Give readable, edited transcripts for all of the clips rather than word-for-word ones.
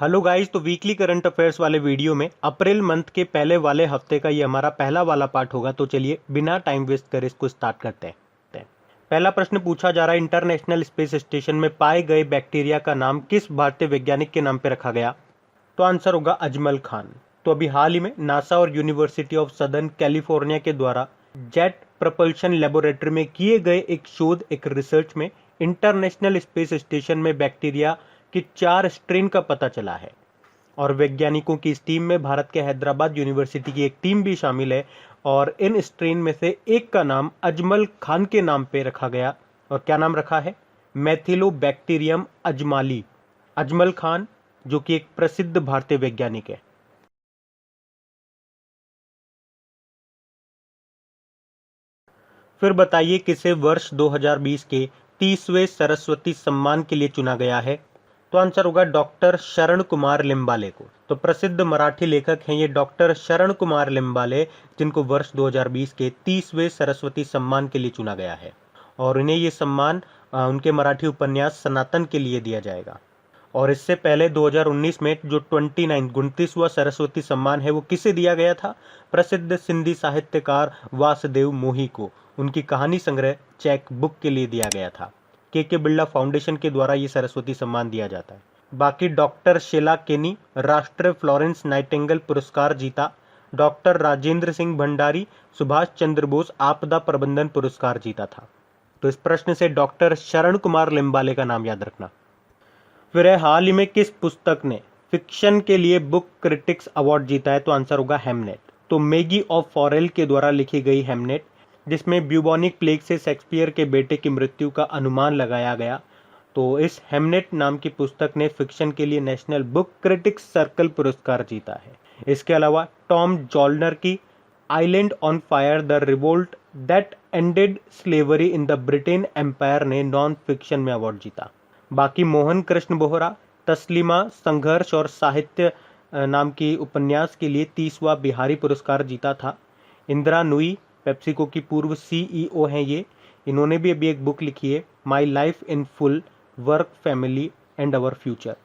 Hello guys, तो weekly current affairs वाले video में अप्रैल मंथ के पहले वाले हफ्ते का ये हमारा पहला वाला पार्ट होगा। तो चलिए बिना टाइम वेस्ट करे इसको स्टार्ट करते हैं। पहला प्रश्न पूछा जा रहा है, इंटरनेशनल स्पेस स्टेशन में पाए गए बैक्टीरिया का नाम किस भारतीय वैज्ञानिक के नाम पर रखा गया? तो आंसर होगा अजमल खान। तो अभी हाल ही में नासा और यूनिवर्सिटी ऑफ सदर्न कैलिफोर्निया के द्वारा जेट प्रपल्शन लेबोरेटरी में किए गए एक रिसर्च में इंटरनेशनल स्पेस स्टेशन में बैक्टीरिया कि 4 स्ट्रेन का पता चला है। और वैज्ञानिकों की इस टीम में भारत के हैदराबाद यूनिवर्सिटी की एक टीम भी शामिल है। और इन स्ट्रेन में से एक का नाम अजमल खान के नाम पे रखा गया। और क्या नाम रखा है? मैथिलोबैक्टीरियम अजमाली। अजमल खान जो कि एक प्रसिद्ध भारतीय वैज्ञानिक है। फिर बताइए किसे वर्ष 2020 के 30वें सरस्वती सम्मान के लिए चुना गया है? तो आंसर होगा डॉक्टर शरण कुमार लिम्बाले को। तो प्रसिद्ध मराठी लेखक हैं ये डॉक्टर शरण कुमार लिम्बाले, जिनको वर्ष 2020 के 30वें सरस्वती सम्मान के लिए चुना गया है। और इन्हें ये सम्मान उनके मराठी उपन्यास सनातन के लिए दिया जाएगा। और इससे पहले 2019 में जो 29वां सरस्वती सम्मान है वो किसे दिया गया था? प्रसिद्ध सिंधी साहित्यकार वासुदेव मोही को उनकी कहानी संग्रह चेक बुक के लिए दिया गया था। के बिरला फाउंडेशन के द्वारा ये सरस्वती सम्मान दिया जाता है। बाकी डॉक्टर शीला केनी राष्ट्रीय फ्लोरेंस नाइटिंगेल पुरस्कार जीता। डॉक्टर राजेंद्र सिंह भंडारी सुभाष चंद्र बोस आपदा प्रबंधन पुरस्कार जीता था। तो इस प्रश्न से डॉक्टर शरण कुमार लिम्बाले का नाम याद रखना। फिर हाल ही में किस पुस्तक ने फिक्शन के लिए बुक क्रिटिक्स अवार्ड जीता है? तो आंसर होगा हेमनेट। तो मैगी ऑफ फॉरेल के द्वारा लिखी गई हेमनेट, जिसमें ब्यूबोनिक प्लेग से शेक्सपियर के बेटे की मृत्यु का अनुमान लगाया गया। तो इस हेमनेट नाम की पुस्तक ने फिक्शन के लिए नेशनल बुक क्रिटिक्स सर्कल पुरस्कार जीता है। इसके अलावा टॉम जॉल्नर की island on fire the revolt that ended slavery in the Britain empire ने नॉन फिक्शन में अवार्ड जीता। बाकी मोहन कृष्ण बोहरा तस्लीमा संघर्ष और साहित्य नाम की उपन्यास के लिए 30वां बिहारी पुरस्कार जीता था। इंदिरा नुई पेप्सिको की पूर्व सीईओ हैं ये। इन्होंने भी अभी एक बुक लिखी है, my life in full work family and our future.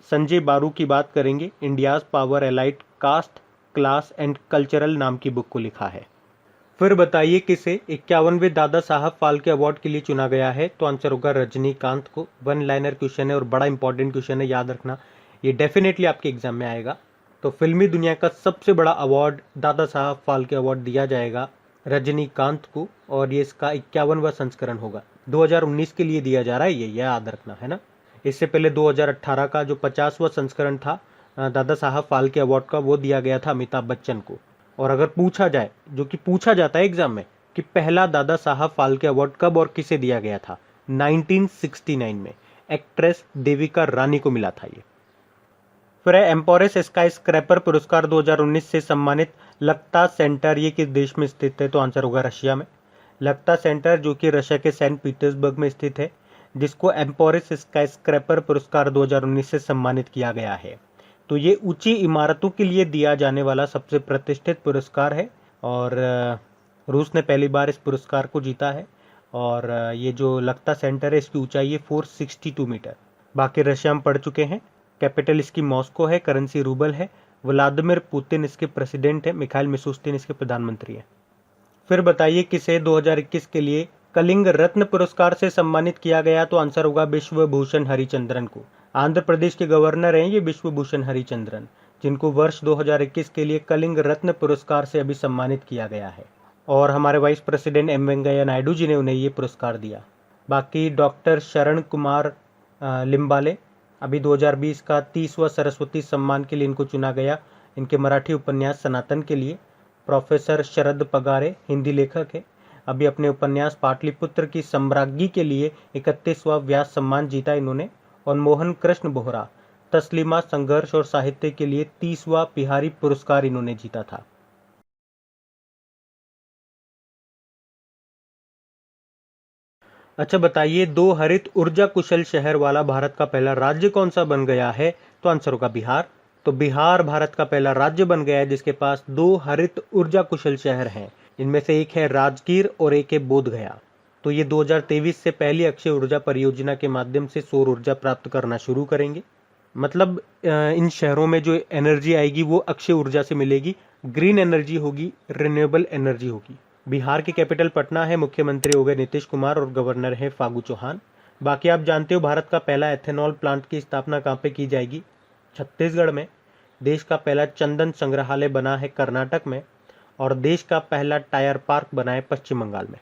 Sanjaya Baru की बात करेंगे, India's power elite caste class and cultural नाम की बुक को लिखा है। फिर बताइए किसे 51वें दादा साहब फाल्के अवार्ड के लिए चुना गया है? तो आंसर होगा रजनीकांत को। 1 लाइनर क्वेश्चन है और बड़ा इंपॉर्टेंट क्वेश्चन है, याद रखना, ये डेफिनेटली आपके एग्जाम में आएगा। तो फिल्मी दुनिया का सबसे बड़ा अवार्ड दादा साहब फाल्के अवार्ड दिया जाएगा रजनीकांत को, और ये इसका 51वां संस्करण होगा। 2019 के लिए दिया जा रहा है, ये याद रखना है ना। इससे पहले 2018 का जो 50वां संस्करण था दादा साहब फाल्के अवार्ड का, वो दिया गया था अमिताभ बच्चन को। और अगर पूछा जाए, जो कि पूछा जाता है एग्जाम में, कि पहला दादा साहब फाल्के अवार्ड कब और किसे दिया गया था? 1969 में एक्ट्रेस देविका रानी को मिला था ये। फिर एम्पोरेस स्काई स्क्रैपर पुरस्कार 2019 से सम्मानित लक्ता सेंटर, ये किस देश में स्थित है? तो आंसर होगा रशिया में। लक्ता सेंटर जो कि रशिया के सेंट पीटर्सबर्ग में स्थित है, जिसको एम्पोरेस स्काई स्क्रैपर पुरस्कार 2019 से सम्मानित किया गया है। तो ये ऊंची इमारतों के लिए दिया जाने वाला सबसे प्रतिष्ठित पुरस्कार है। और रूस ने पहली बार इस पुरस्कार को जीता है। और ये जो लक्ता सेंटर है, इसकी ऊंचाई है 462 मीटर। बाकी रशिया में पढ़ चुके हैं। कैपिटल इसकी मॉस्को है, करेंसी रूबल है। व्लादिमीर पुतिन इसके प्रेसिडेंट है, मिखाइल मिशुस्तिन इसके प्रधानमंत्री हैं। फिर बताइए किसे 2021 के लिए कलिंग रत्न पुरस्कार से सम्मानित किया गया? तो आंसर होगा विश्वभूषण हरिचंद्रन को। आंध्र प्रदेश के गवर्नर हैं ये विश्वभूषण हरिचंद्रन, जिनको वर्ष 2021 के लिए कलिंग रत्न पुरस्कार से अभी सम्मानित किया गया है। और हमारे vice president M Venkaiah Naidu ji ने उन्हें ये पुरस्कार दिया। बाकी डॉक्टर शरण कुमार लिम्बाले, अभी 2020 का 30वां सरस्वती सम्मान के लिए इनको चुना गया। इनके मराठी उपन्यास सनातन के लिए। प्रोफेसर शरद पगारे हिंदी लेखक है, अभी अपने उपन्यास पाटलिपुत्र की सम्राज्ञी के लिए 31वां व्यास सम्मान जीता इन्होंने। और मोहन कृष्ण बोहरा तस्लीमा संघर्ष और साहित्य के लिए 30वां बिहारी पुरस्कार इन्होंने जीता था। अच्छा बताइए, 2 हरित ऊर्जा कुशल शहर वाला भारत का पहला राज्य कौन सा बन गया है? तो आंसर होगा बिहार। तो बिहार भारत का पहला राज्य बन गया है जिसके पास 2 हरित ऊर्जा कुशल शहर हैं। इनमें से एक है राजगीर और एक है बोधगया। तो ये 2023 से पहली अक्षय ऊर्जा परियोजना के माध्यम से सौर ऊर्जा प्राप्त करना शुरू करेंगे। मतलब इन शहरों में जो एनर्जी आएगी वो अक्षय ऊर्जा से मिलेगी, ग्रीन एनर्जी होगी, रिन्यूएबल एनर्जी होगी। बिहार की कैपिटल पटना है, मुख्यमंत्री हो गए नीतीश कुमार और गवर्नर है फागू चौहान। बाकी आप जानते हो भारत का पहला एथेनॉल प्लांट की स्थापना कहाँ पे की जाएगी? छत्तीसगढ़ में। देश का पहला चंदन संग्रहालय बना है कर्नाटक में, और देश का पहला टायर पार्क बना है पश्चिम बंगाल में।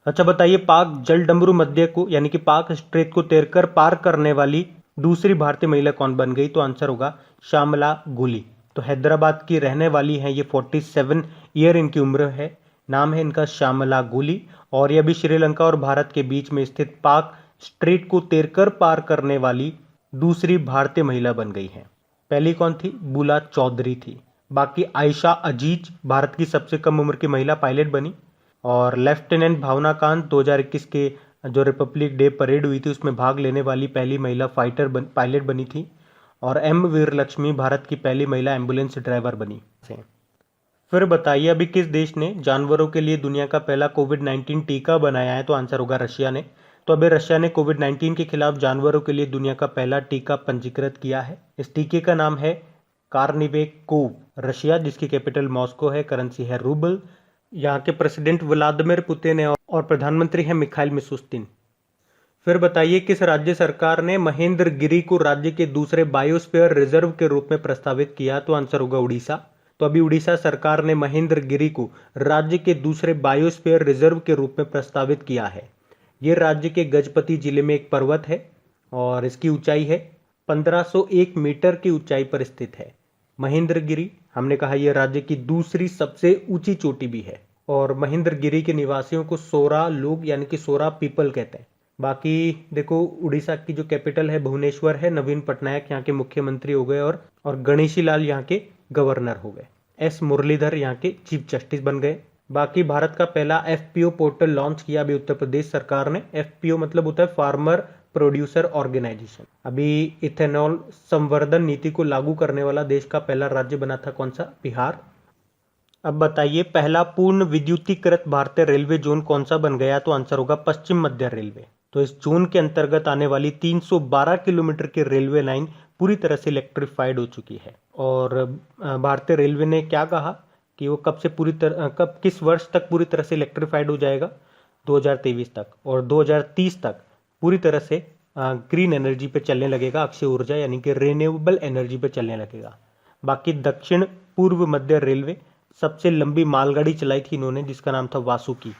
अच्छा बताइए, पाक जलडमरू मध्य को यानी कि पाक स्ट्रेट को तैरकर पार करने वाली दूसरी भारतीय महिला कौन बन गई? तो आंसर होगा श्यामला गुली। तो हैदराबाद की रहने वाली हैं ये, 47 ईयर इनकी उम्र है, नाम है इनका श्यामला गुली, और ये अभी श्रीलंका और भारत के बीच में स्थित पाक स्ट्रेट को तैरकर पार करने वाली दूसरी भारतीय महिला बन गई हैं। पहली कौन थी? बुला चौधरी थी। बाकी आयशा अजीज भारत की सबसे कम उम्र की महिला पायलट बनी, और लेफ्टिनेंट भावना कांत 2021 के जो रिपब्लिक डे परेड हुई थी उसमें भाग लेने वाली पहली महिला पायलट बनी थी, और एम वीरलक्ष्मी भारत की पहली महिला एम्बुलेंस ड्राइवर बनी। फिर बताइए, अभी किस देश ने जानवरों के लिए दुनिया का पहला कोविड-19 टीका बनाया है? तो आंसर होगा रशिया ने। तो अभी रशिया ने कोविड-19 के खिलाफ जानवरों के लिए दुनिया का पहला टीका पंजीकृत किया है। इस टीके का नाम है कार्निवेकोव। रशिया, जिसकी कैपिटल मॉस्को है, करेंसी है रूबल। यहाँ के प्रेसिडेंट व्लादिमीर पुतिन है और प्रधानमंत्री हैं मिखाइल मिशुस्तिन। फिर बताइए, किस राज्य सरकार ने महेंद्रगिरी को राज्य के दूसरे बायोस्फीयर रिजर्व के रूप में प्रस्तावित किया? तो आंसर होगा उड़ीसा। तो अभी उड़ीसा सरकार ने महेंद्रगिरी को राज्य के दूसरे बायोस्फीयर रिजर्व के रूप में प्रस्तावित किया है। ये राज्य के गजपति जिले में एक पर्वत है और इसकी ऊंचाई है 1501 मीटर की ऊंचाई पर स्थित है। महेंद्रगिरी, हमने कहा, यह राज्य की दूसरी सबसे ऊंची चोटी भी है, और महेंद्रगिरी के निवासियों को सोरा लोग यानी कि सोरा पीपल कहते हैं। बाकी देखो, उड़ीसा की जो कैपिटल है भुवनेश्वर है। नवीन पटनायक यहाँ के मुख्यमंत्री हो गए, और गणेशी लाल यहाँ के गवर्नर हो गए। एस मुरलीधर यहाँ के चीफ जस्टिस बन गए। बाकी भारत का पहला एफपीओ पोर्टल लॉन्च किया अभी उत्तर प्रदेश सरकार ने। एफपीओ मतलब होता है फार्मर प्रोड्यूसर ऑर्गेनाइजेशन। अभी इथेनॉल संवर्धन नीति को लागू करने वाला देश का पहला राज्य बना था कौन सा? बिहार। अब बताइए, पहला पूर्ण विद्युतीकृत भारतीय रेलवे जोन कौन सा बन गया? तो आंसर होगा पश्चिम मध्य रेलवे। तो इस जोन के अंतर्गत आने वाली 312 किलोमीटर की रेलवे लाइन पूरी तरह से इलेक्ट्रीफाइड हो चुकी है। और भारतीय रेलवे ने क्या कहा कि वो कब किस वर्ष तक पूरी तरह से इलेक्ट्रीफाइड हो जाएगा? 2023 तक, और 2030 तक पूरी तरह से ग्रीन एनर्जी पे चलने लगेगा, अक्षय ऊर्जा यानी कि रिन्यूएबल एनर्जी पे चलने लगेगा। बाकी दक्षिण पूर्व मध्य रेलवे सबसे लंबी मालगाड़ी चलाई थी इन्होंने, जिसका नाम था वासुकी।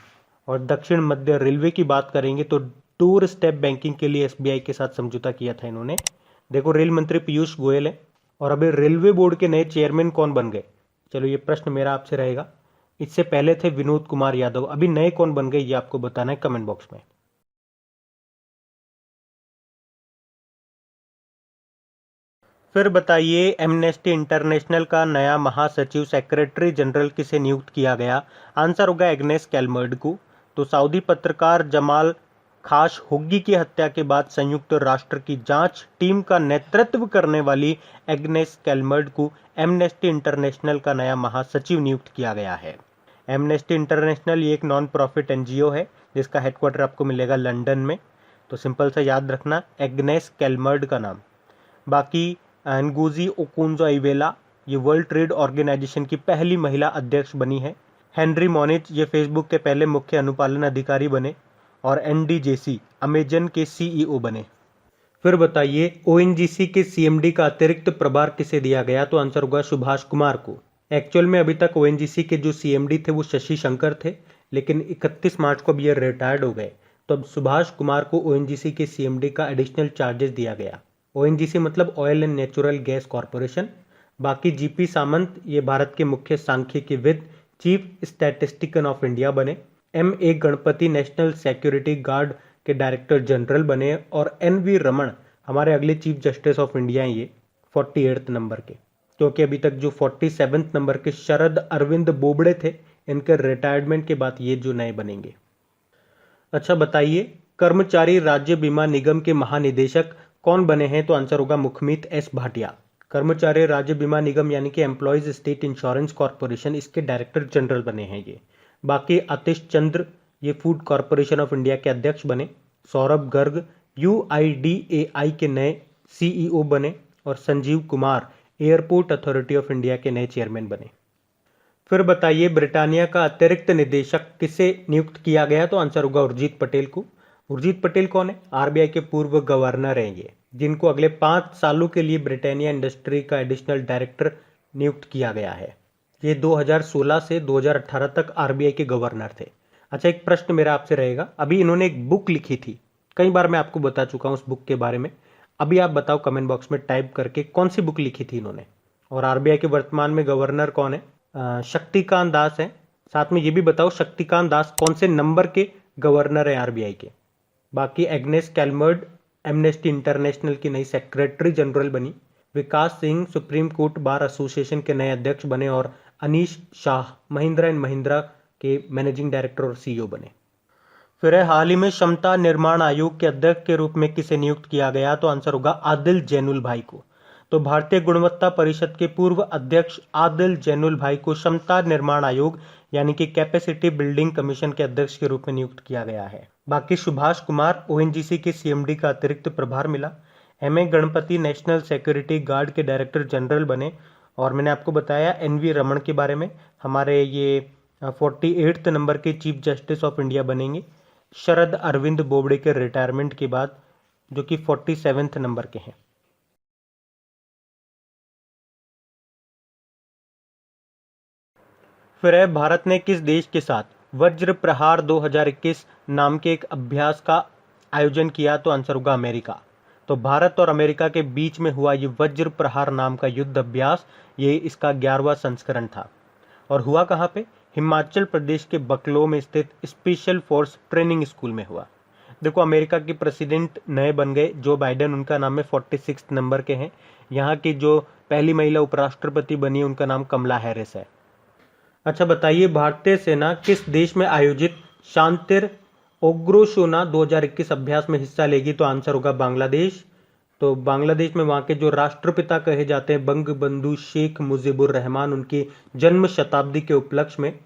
और दक्षिण मध्य रेलवे की बात करेंगे तो डोर स्टेप बैंकिंग के लिए एसबीआई के साथ समझौता किया था इन्होंने। देखो, रेल मंत्री पीयूष गोयल है। और अभी रेलवे बोर्ड के नए चेयरमैन कौन बन गए? चलो, ये प्रश्न मेरा आपसे रहेगा। इससे पहले थे विनोद कुमार यादव, अभी नए कौन बन गए ये आपको बताना है कमेंट बॉक्स में। फिर बताइए, एमनेस्टी इंटरनेशनल का नया महासचिव सेक्रेटरी जनरल किसे नियुक्त किया गया? आंसर होगा एग्नेस कैलमर्ड को। तो सऊदी पत्रकार जमाल खाशोग्गी की हत्या के बाद संयुक्त राष्ट्र की जांच टीम का नेतृत्व करने वाली एग्नेस कैलमर्ड को एमनेस्टी इंटरनेशनल का नया महासचिव नियुक्त किया गया है। एमनेस्टी इंटरनेशनल ये एक नॉन प्रॉफिट एनजीओ है जिसका हेडक्वार्टर आपको मिलेगा लंदन में। तो सिंपल सा याद रखना, एग्नेस कैलमर्ड का नाम। बाकी एनगोजी ओकोंजो-इवेला ये वर्ल्ड ट्रेड ऑर्गेनाइजेशन की पहली महिला अध्यक्ष बनी है। हेनरी मोनिच ये फेसबुक के पहले मुख्य अनुपालन अधिकारी बने, और एनडी जेसी अमेजन के सीईओ बने। फिर बताइए, ओएनजीसी के सीएमडी का अतिरिक्त प्रभार किसे दिया गया? तो आंसर होगा सुभाष कुमार को। एक्चुअल में अभी तक ओएनजीसी के जो सीएमडी थे वो शशि शंकर थे, लेकिन 31 मार्च को अब ये रिटायर्ड हो गए। तो अब सुभाष कुमार को ओएनजीसी के सीएमडी का एडिशनल चार्जेस दिया गया। ओएनजीसी मतलब oil and natural gas corporation. बाकी जीपी सामंत ये भारत के मुख्य सांख्यिकीविद, चीफ स्टैटिस्टिशियन ऑफ इंडिया बने। M A Ganapathy national security guard के डायरेक्टर जनरल बने, और एन वी रमन हमारे अगले चीफ जस्टिस ऑफ इंडिया हैं ये 48 नंबर के, क्योंकि अभी तक जो 47 नंबर के शरद अरविंद बोबड़े थे, इनके रिटायरमेंट के बाद ये जो नए बनेंगे। अच्छा बताइए, कर्मचारी राज्य बीमा निगम के महानिदेशक कौन बने हैं? तो आंसर होगा मुखमीत एस भाटिया। कर्मचारी राज्य बीमा निगम यानी कि एम्प्लॉयज स्टेट इंश्योरेंस कॉर्पोरेशन, इसके डायरेक्टर जनरल बने हैं ये। बाकी आतिश चंद्र ये फूड कॉर्पोरेशन ऑफ इंडिया के अध्यक्ष बने। सौरभ गर्ग यूआईडीएआई के नए CEO बने और Sanjeev Kumar airport authority of India के नए चेयरमैन बने। फिर बताइए ब्रिटानिया का अतिरिक्त निदेशक किसे नियुक्त किया गया? तो आंसर होगा उर्जित पटेल को। उर्जित पटेल कौन है? आरबीआई के पूर्व गवर्नर हैं ये, जिनको अगले 5 सालों के लिए ब्रिटानिया इंडस्ट्री का एडिशनल डायरेक्टर नियुक्त किया गया है। ये 2016 से 2018 तक आरबीआई के गवर्नर थे। अच्छा, एक प्रश्न मेरा आपसे रहेगा, अभी इन्होंने एक बुक लिखी थी, कई बार मैं आपको बता चुका हूं उस बुक के बारे में। अभी आप बताओ कमेंट बॉक्स में टाइप करके कौन सी बुक लिखी थी इन्होंने। और आरबीआई के वर्तमान में गवर्नर कौन है? शक्तिकांत दास है। साथ में ये भी बताओ शक्तिकांत दास कौन से नंबर के गवर्नर है आरबीआई के। बाकी एग्नेस कैलमर्ड एमनेस्टी इंटरनेशनल की नई सेक्रेटरी जनरल बनी। Vikas Singh supreme court bar association के नए अध्यक्ष बने और अनीश शाह महिंद्रा एंड महिंद्रा के मैनेजिंग डायरेक्टर और सीईओ बने। फिर है हाल ही में क्षमता निर्माण आयोग के अध्यक्ष के रूप में किसे नियुक्त किया गया? तो आंसर होगा आदिल जैनुल भाई को। तो भारतीय गुणवत्ता परिषद के पूर्व अध्यक्ष आदिल जैनुल भाई को क्षमता निर्माण आयोग यानी कि कैपेसिटी बिल्डिंग कमीशन के अध्यक्ष के रूप में नियुक्त किया गया है। बाकी सुभाष कुमार ओएनजीसी के सीएमडी का अतिरिक्त प्रभार मिला। MA Ganpati national security guard के डायरेक्टर जनरल बने। और मैंने आपको बताया एनवी रमन के बारे में, हमारे ये 48 नंबर के चीफ जस्टिस ऑफ इंडिया बनेंगे शरद अरविंद बोबडे के रिटायरमेंट के बाद, जो कि 47 नंबर के हैं। फिर है भारत ने किस देश के साथ वज्र प्रहार 2021 नाम के एक अभ्यास का आयोजन किया? तो आंसर होगा अमेरिका। तो भारत और अमेरिका के बीच में हुआ ये वज्र प्रहार नाम का युद्ध अभ्यास, ये इसका 11वां संस्करण था। और हुआ कहाँ पे? हिमाचल प्रदेश के बकलो में स्थित स्पेशल फोर्स ट्रेनिंग स्कूल में हुआ। देखो अमेरिका के प्रेसिडेंट नए बन गए जो बाइडेन, उनका नाम है 46 नंबर के हैं। यहाँ की जो पहली महिला उपराष्ट्रपति बनी उनका नाम कमला हैरिस है। अच्छा बताइए भारतीय सेना किस देश में आयोजित शांतिर ओग्रोशोना 2021 अभ्यास में हिस्सा लेगी? तो आंसर होगा बांग्लादेश। तो बांग्लादेश में वहाँ के जो राष्ट्रपिता कहे जाते हैं बंगबंधु शेख मुजीबुर रहमान, उनकी जन्म शताब्दी के उपलक्ष्य में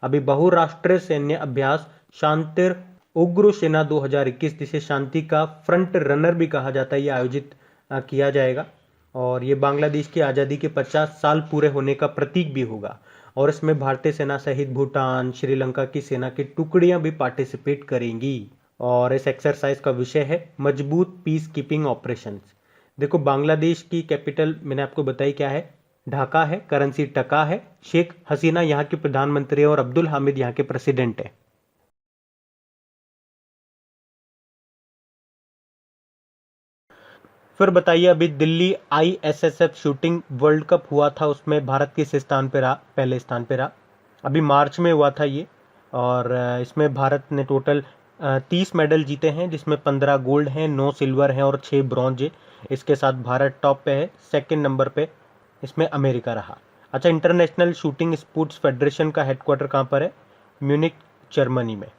अभी बहुराष्ट्रीय सैन्य अभ्यास शांतिर उग्रसेना 2021, जिसे शांति का फ्रंट रनर भी कहा जाता है, ये आयोजित किया जाएगा। और ये बांग्लादेश की आज़ादी के 50 साल पूरे होने का प्रतीक भी होगा। और इसमें भारतीय सेना सहित भूटान, श्रीलंका की सेना की टुकड़ियां भी पार्टिसिपेट करेंगी। और इस एक्सरसाइज का विषय है मजबूत पीस कीपिंग ऑपरेशंस। देखो बांग्लादेश की कैपिटल मैंने आपको बताई क्या है, ढाका है, करेंसी टका है, शेख हसीना यहाँ की प्रधानमंत्री है और अब्दुल हामिद यहाँ के प्रेसिडेंट है। फिर बताइए अभी Delhi ISSF shooting world cup हुआ था, उसमें भारत किस स्थान पे रहा? पहले स्थान पे रहा। अभी मार्च में हुआ था ये। और इसमें भारत ने टोटल 30 मेडल जीते हैं, जिसमें 15 गोल्ड हैं, 9 सिल्वर हैं और 6 ब्रॉन्ज है। इसके साथ भारत टॉप पे है। सेकंड नंबर पे इसमें अमेरिका रहा। अच्छा, इंटरनेशनल शूटिंग स्पोर्ट्स फेडरेशन का हेडक्वार्टर कहाँ पर है? म्यूनिक, जर्मनी में।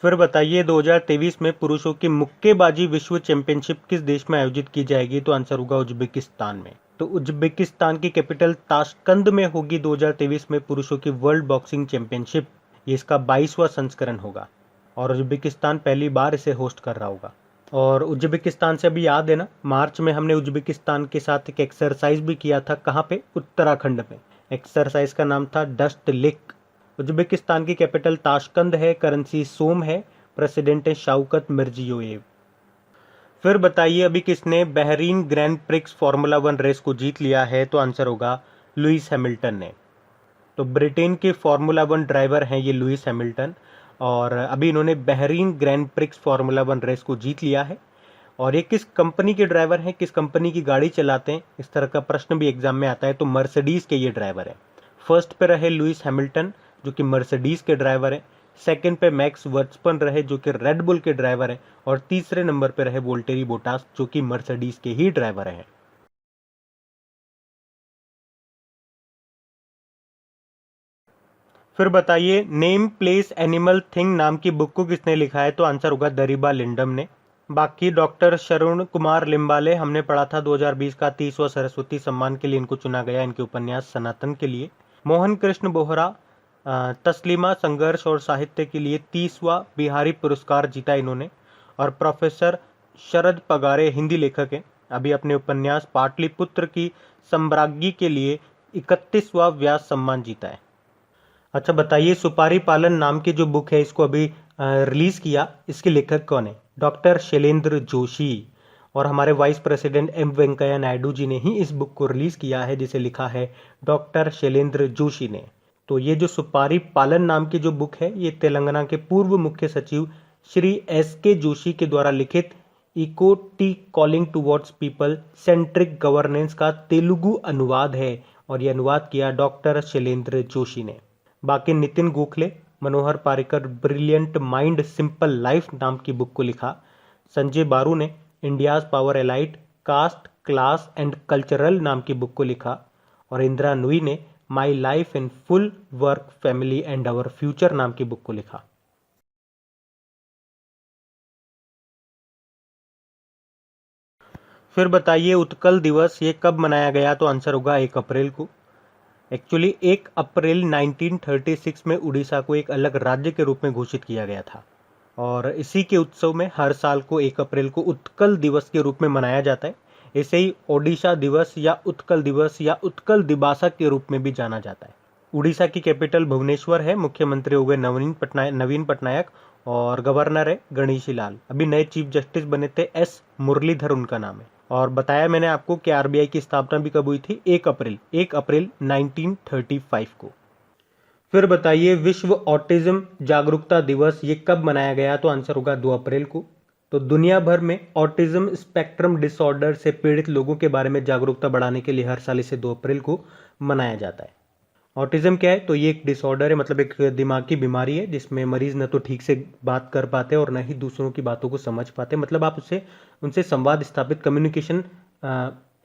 फिर बताइए 2023 में पुरुषों की मुक्केबाजी विश्व चैंपियनशिप किस देश में आयोजित की जाएगी? तो आंसर होगा उज्बेकिस्तान में। तो उज्बेकिस्तान की कैपिटल ताशकंद में होगी 2023 में पुरुषों की वर्ल्ड बॉक्सिंग चैंपियनशिप। ये इसका 22वां संस्करण होगा और उज्बेकिस्तान पहली बार इसे होस्ट कर रहा होगा। और उज्बेकिस्तान से अभी याद है ना, मार्च में हमने उज्बेकिस्तान के साथ एक एक्सरसाइज भी किया था। कहाँ पे? उत्तराखंड में। एक्सरसाइज का नाम था डस्ट लिक। उज्बेकिस्तान की कैपिटल ताशकंद है, करेंसी सोम है, प्रेसिडेंट है शौकत मिर्जियोयेव। फिर बताइए अभी किसने Bahrain grand prix formula 1 race को जीत लिया है? तो आंसर होगा लुइस हैमिल्टन ने। तो ब्रिटेन के फार्मूला 1 ड्राइवर हैं ये लुइस हैमिल्टन, और अभी इन्होंने Bahrain grand prix formula 1 race को जीत लिया है। और ये किस कंपनी के ड्राइवर हैं, किस कंपनी की गाड़ी चलाते हैं, इस तरह का प्रश्न भी एग्जाम में आता है। तो मर्सिडीज के ये ड्राइवर हैं। फर्स्ट पे रहे लुइस हैमिल्टन जो कि मर्सिडीज के ड्राइवर हैं। सेकंड पे मैक्स वर्स्टपन रहे जो कि रेड बुल के ड्राइवर हैं। और तीसरे नंबर पे रहे वोल्टेरी बोटास जो कि मर्सिडीज के ही ड्राइवर हैं। फिर बताइए नेम प्लेस एनिमल थिंग नाम की बुक को किसने लिखा है? तो आंसर होगा दरिबा लिंडम ने। बाकी डॉक्टर शरण कुमार लिम्बाले, हमने पढ़ा था 2020 का 30वां सरस्वती सम्मान के लिए इनको चुना गया, इनके उपन्यास सनातन के लिए। मोहन कृष्ण बोहरा तस्लीमा संघर्ष और साहित्य के लिए 30वां बिहारी पुरस्कार जीता इन्होंने। और प्रोफेसर शरद पगारे हिंदी लेखक हैं। अभी अपने उपन्यास पाटलिपुत्र की सम्राज्ञी के लिए 31वां व्यास सम्मान जीता है। अच्छा बताइए, सुपारी पालन नाम की जो बुक है इसको अभी रिलीज किया, इसके लेखक कौन है? डॉक्टर शैलेंद्र जोशी। और हमारे vice president M Venkaiah Naidu ji ने ही इस बुक को रिलीज किया है, जिसे लिखा है डॉक्टर शैलेंद्र जोशी ने। तो ये जो सुपारी पालन नाम की जो बुक है, ये तेलंगाना के पूर्व मुख्य सचिव श्री एस.के. जोशी के द्वारा लिखित eco T calling towards people centric governance का तेलुगु अनुवाद है, और यह अनुवाद किया डॉक्टर शैलेंद्र जोशी ने। बाकी Nitin Gokhale, Manohar Parrikar brilliant mind simple life नाम की बुक को लिखा। संजय बारू ने India's power elite caste class and cultural नाम की बुक को लिखा। और इंदिरा नुई ने my life in full work family and our future नाम की बुक को लिखा। फिर बताइए, उत्कल दिवस ये कब मनाया गया? तो आंसर होगा 1 अप्रैल को। एक्चुअली 1 अप्रैल 1936 में उड़ीसा को एक अलग राज्य के रूप में घोषित किया गया था, और इसी के उत्सव में हर साल को 1 अप्रैल को उत्कल दिवस के रूप में मनाया जाता है। इसे ही ओडिशा दिवस या उत्कल दिवस या उत्कल दिबासा के रूप में भी जाना जाता है। उड़ीसा की कैपिटल भुवनेश्वर है। मुख्यमंत्री हो गए नवीन पटनायक और गवर्नर है गणेशी लाल। अभी नए चीफ जस्टिस बने थे एस मुरलीधर उनका नाम है। और बताया मैंने आपको कि आरबीआई की स्थापना भी कब हुई थी? 1 अप्रैल 1935 को। फिर बताइए, विश्व ऑटिज्म जागरूकता दिवस ये कब मनाया गया? तो आंसर होगा 2 अप्रैल को। तो दुनिया भर में ऑटिज्म स्पेक्ट्रम डिसऑर्डर से पीड़ित लोगों के बारे में जागरूकता बढ़ाने के लिए हर साल इसे 2 अप्रैल को मनाया जाता है। ऑटिज्म क्या है? तो ये एक डिसऑर्डर है, मतलब एक दिमागी बीमारी है जिसमें मरीज न तो ठीक से बात कर पाते और न ही दूसरों की बातों को समझ पाते। मतलब आप उनसे संवाद स्थापित, कम्युनिकेशन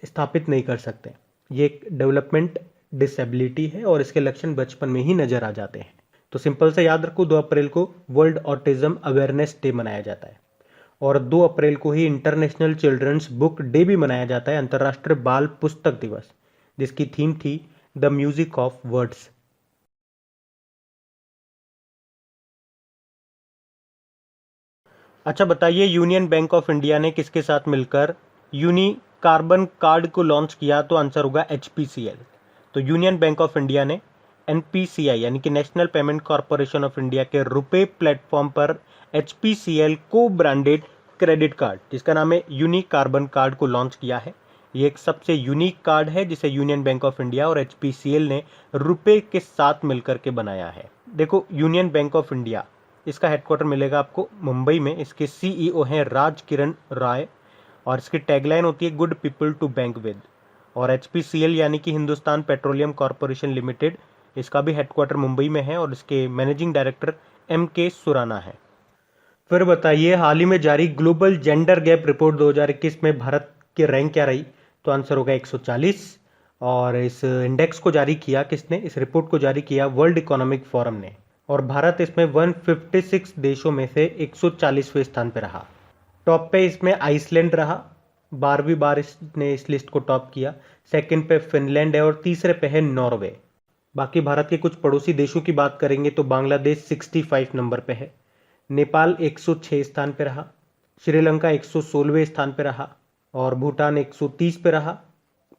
स्थापित नहीं कर सकते। ये एक डेवलपमेंट डिसेबिलिटी है और इसके लक्षण बचपन में ही नजर आ जाते हैं। तो सिंपल से याद रखो, 2 अप्रैल को वर्ल्ड ऑटिज्म अवेयरनेस डे मनाया जाता है। और 2 अप्रैल को ही इंटरनेशनल चिल्ड्रंस बुक डे भी मनाया जाता है, अंतर्राष्ट्रीय बाल पुस्तक दिवस, जिसकी थीम थी द म्यूजिक ऑफ वर्ड्स। अच्छा बताइए, यूनियन बैंक ऑफ इंडिया ने किसके साथ मिलकर यूनी कार्बन कार्ड को लॉन्च किया? तो आंसर होगा HPCL। तो यूनियन बैंक ऑफ इंडिया ने NPCI यानी कि national payment corporation of India के रुपे प्लेटफॉर्म पर HPCL को ब्रांडेड क्रेडिट कार्ड, जिसका नाम है यूनिक कार्बन कार्ड, को लॉन्च किया है। ये एक सबसे यूनिक कार्ड है जिसे यूनियन बैंक ऑफ इंडिया और HPCL ने रुपे के साथ मिलकर के बनाया है। देखो, यूनियन बैंक ऑफ इंडिया, इसका हेडक्वार्टर मिलेगा आपको मुंबई में। इसके CEO हैं राज किरण राय, और इसकी टैगलाइन होती है good people to bank with. और HPCL यानी कि हिंदुस्तान पेट्रोलियम कॉरपोरेशन लिमिटेड, इसका भी हेडक्वार्टर मुंबई में है और इसके मैनेजिंग डायरेक्टर MK सुराना है। फिर बताइए, हाल ही में जारी ग्लोबल जेंडर गैप रिपोर्ट 2021 में भारत की रैंक क्या रही? तो आंसर होगा 140। और इस इंडेक्स को जारी किया किसने? इस रिपोर्ट को जारी किया वर्ल्ड इकोनॉमिक फोरम ने। और भारत इसमें 156 देशों में से 140वें स्थान पर रहा। टॉप पे इसमें आइसलैंड रहा, 12वीं बार इसने इस लिस्ट को टॉप किया। सेकंड पे फिनलैंड है और तीसरे पे है नॉर्वे। बाकी भारत के कुछ पड़ोसी देशों की बात करेंगे तो बांग्लादेश 65 नंबर पे है, नेपाल 106 स्थान पे रहा, श्रीलंका 116वें स्थान पे रहा, और भूटान 130 पे रहा,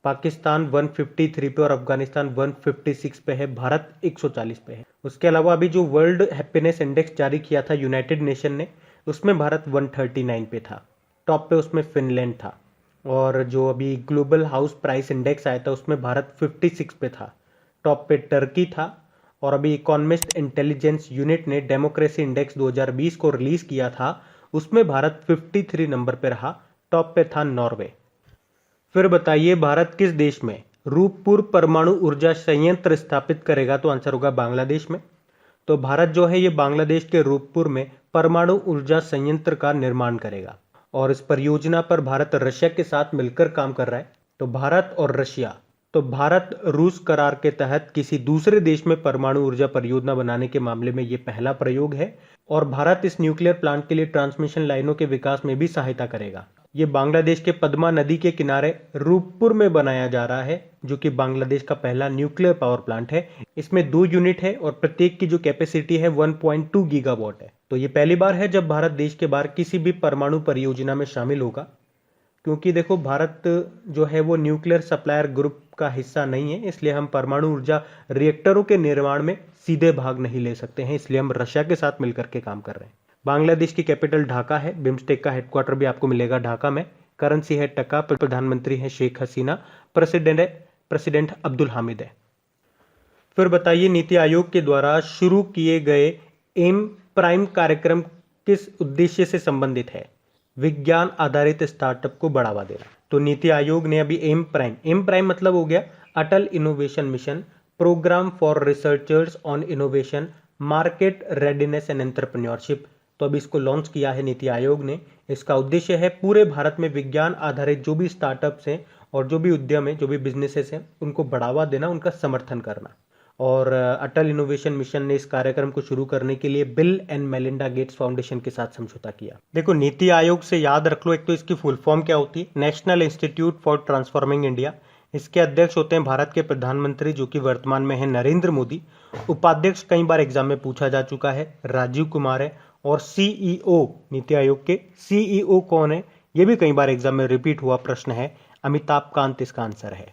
पाकिस्तान 153 पे और अफगानिस्तान 156 पे है। भारत 140 पे है। उसके अलावा अभी जो वर्ल्ड हैप्पीनेस इंडेक्स जारी किया था यूनाइटेड नेशन ने, उसमें भारत 139 पे था। टॉप पे उसमें फिनलैंड था। और जो अभी ग्लोबल हाउस प्राइस इंडेक्स आया था उसमें भारत 56 पे था। टॉप पे टर्की था। और अभी इकोनॉमिस्ट इंटेलिजेंस यूनिट ने डेमोक्रेसी इंडेक्स 2020 को रिलीज किया था, उसमें भारत 53 नंबर पे रहा। टॉप पे था नॉर्वे। फिर बताइए, भारत किस देश में रूपपुर परमाणु ऊर्जा संयंत्र स्थापित करेगा? तो आंसर होगा बांग्लादेश में। तो भारत जो है ये बांग्लादेश के रूपपुर में परमाणु ऊर्जा संयंत्र का निर्माण करेगा, और इस परियोजना पर भारत रशिया के साथ मिलकर काम कर रहा है। तो भारत और रशिया, तो भारत रूस करार के तहत किसी दूसरे देश में परमाणु ऊर्जा परियोजना बनाने के मामले में ये पहला प्रयोग है। और भारत इस न्यूक्लियर प्लांट के लिए ट्रांसमिशन लाइनों के विकास में भी सहायता करेगा। ये बांग्लादेश के पद्मा नदी के किनारे रूपपुर में बनाया जा रहा है, जो कि बांग्लादेश का पहला न्यूक्लियर पावर प्लांट है। इसमें 2 यूनिट है और प्रत्येक की जो कैपेसिटी है 1.2 गीगावाट है। तो ये पहली बार है जब भारत देश के बाहर किसी भी परमाणु परियोजना में शामिल होगा, क्योंकि देखो भारत जो है वो न्यूक्लियर सप्लायर ग्रुप का हिस्सा नहीं है, इसलिए हम परमाणु ऊर्जा रिएक्टरों के निर्माण में सीधे भाग नहीं ले सकते हैं, इसलिए हम रशिया के साथ मिलकर के काम कर रहे हैं। बांग्लादेश की कैपिटल ढाका है। बिम्स्टेक का हेडक्वार्टर भी आपको मिलेगा ढाका में। करेंसी है टका। प्रधानमंत्री है शेख हसीना। प्रेसिडेंट अब्दुल हामिद है। फिर बताइए, नीति आयोग के द्वारा शुरू किए गए एम प्राइम कार्यक्रम किस उद्देश्य से संबंधित है? विज्ञान आधारित स्टार्टअप को बढ़ावा देना। तो नीति आयोग ने अभी एम प्राइम मतलब हो गया Atal innovation mission, program for researchers on innovation, market readiness and entrepreneurship. तो अभी इसको लॉन्च किया है नीति आयोग ने। इसका उद्देश्य है पूरे भारत में विज्ञान आधारित जो भी स्टार्टअप्स हैं और जो भी उद्यम है, जो भी बिजनेसेस हैं, उनको बढ़ावा देना, उनका समर्थन करना। और अटल इनोवेशन मिशन ने इस कार्यक्रम को शुरू करने के लिए bill and Melinda Gates foundation के साथ समझौता किया। देखो, नीति आयोग से याद रख लो, एक तो इसकी फुल फॉर्म क्या होती है? National institute for transforming India. इसके अध्यक्ष होते हैं भारत के प्रधानमंत्री, जो कि वर्तमान में है नरेंद्र मोदी। उपाध्यक्ष कई बार एग्जाम में पूछा जा चुका है, राजीव कुमार है। और सीईओ, नीति आयोग के सीईओ कौन है, ये भी कई बार एग्जाम में रिपीट हुआ प्रश्न है, अमिताभ कांत इसका आंसर है।